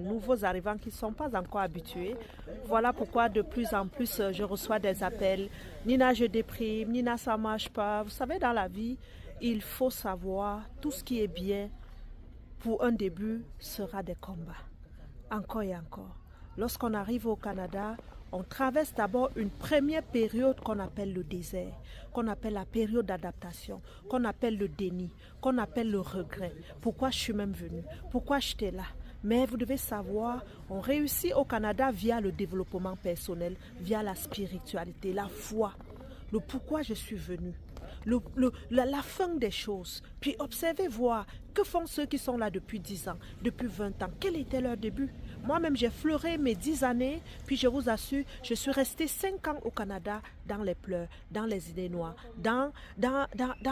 Nouveaux arrivants qui ne sont pas encore habitués. Voilà pourquoi de plus en plus je reçois des appels. Nina, je déprime, Nina, ça ne marche pas. Vous savez, dans la vie, il faut savoir tout ce qui est bien pour un début sera des combats. Encore et encore. Lorsqu'on arrive au Canada, on traverse d'abord une première période qu'on appelle le désert, qu'on appelle la période d'adaptation, qu'on appelle le déni, qu'on appelle le regret. Pourquoi je suis même venue? Pourquoi j'étais là? Mais vous devez savoir, on réussit au Canada via le développement personnel, via la spiritualité, la foi, le pourquoi je suis venue. La fin des choses. Puis observez, voir, que font ceux qui sont là depuis 10 ans, depuis 20 ans? Quel était leur début? Moi-même, j'ai fleuré mes 10 années, puis je vous assure, je suis restée 5 ans au Canada dans les pleurs, dans les idées noires, dans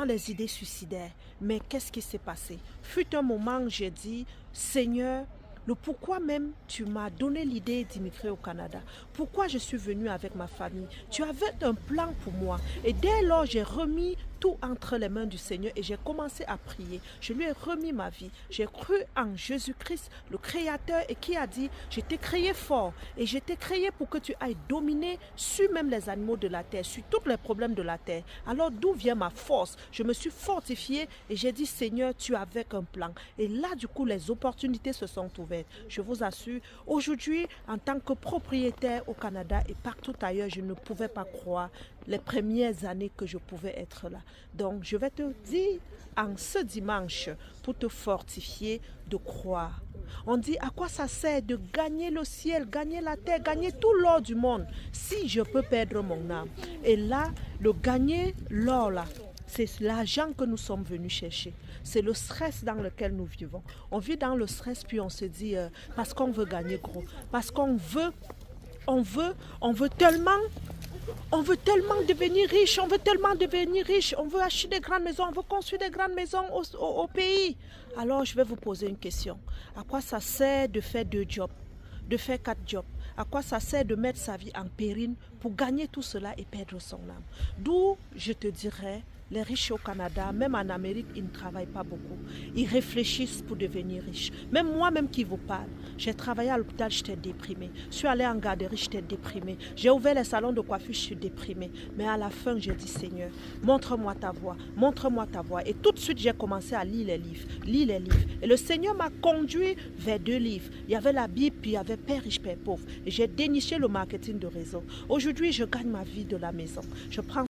les idées suicidaires. Mais qu'est-ce qui s'est passé? Fut un moment où j'ai dit, Seigneur, le pourquoi même tu m'as donné l'idée d'immigrer au Canada. Pourquoi je suis venue avec ma famille. Tu avais un plan pour moi. Et dès lors, j'ai remis tout entre les mains du Seigneur et j'ai commencé à prier. Je lui ai remis ma vie. J'ai cru en Jésus-Christ, le Créateur, et qui a dit, je t'ai créé fort et je t'ai créé pour que tu ailles dominer sur même les animaux de la terre, sur tous les problèmes de la terre. Alors d'où vient ma force? Je me suis fortifiée et j'ai dit, Seigneur, tu avais un plan. Et là, du coup, les opportunités se sont ouvertes. Je vous assure, aujourd'hui, en tant que propriétaire au Canada et partout ailleurs, je ne pouvais pas croire les premières années que je pouvais être là. Donc, je vais te dire en ce dimanche, pour te fortifier, de croire. On dit, à quoi ça sert de gagner le ciel, gagner la terre, gagner tout l'or du monde, si je peux perdre mon âme? Et là, le gagner l'or là, c'est l'argent que nous sommes venus chercher. C'est le stress dans lequel nous vivons. On vit dans le stress, puis on se dit, parce qu'on veut gagner gros, parce qu'on veut, on veut tellement devenir riche, on veut acheter des grandes maisons, on veut construire des grandes maisons au pays. Alors je vais vous poser une question. À quoi ça sert de faire 2 jobs, de faire 4 jobs? À quoi ça sert de mettre sa vie en péril pour gagner tout cela et perdre son âme? D'où je te dirais, les riches au Canada, même en Amérique, ils ne travaillent pas beaucoup. Ils réfléchissent pour devenir riches. Même moi-même qui vous parle, j'ai travaillé à l'hôpital, j'étais déprimée. Je suis allée en garderie, j'étais déprimée. J'ai ouvert les salons de coiffure, je suis déprimée. Mais à la fin, j'ai dit, Seigneur, montre-moi ta voie, montre-moi ta voie. Et tout de suite, j'ai commencé à lire les livres, Et le Seigneur m'a conduit vers 2 livres. Il y avait la Bible, puis il y avait Père riche, Père pauvre. Et j'ai déniché le marketing de réseau. Aujourd'hui, je gagne ma vie de la maison. Je prends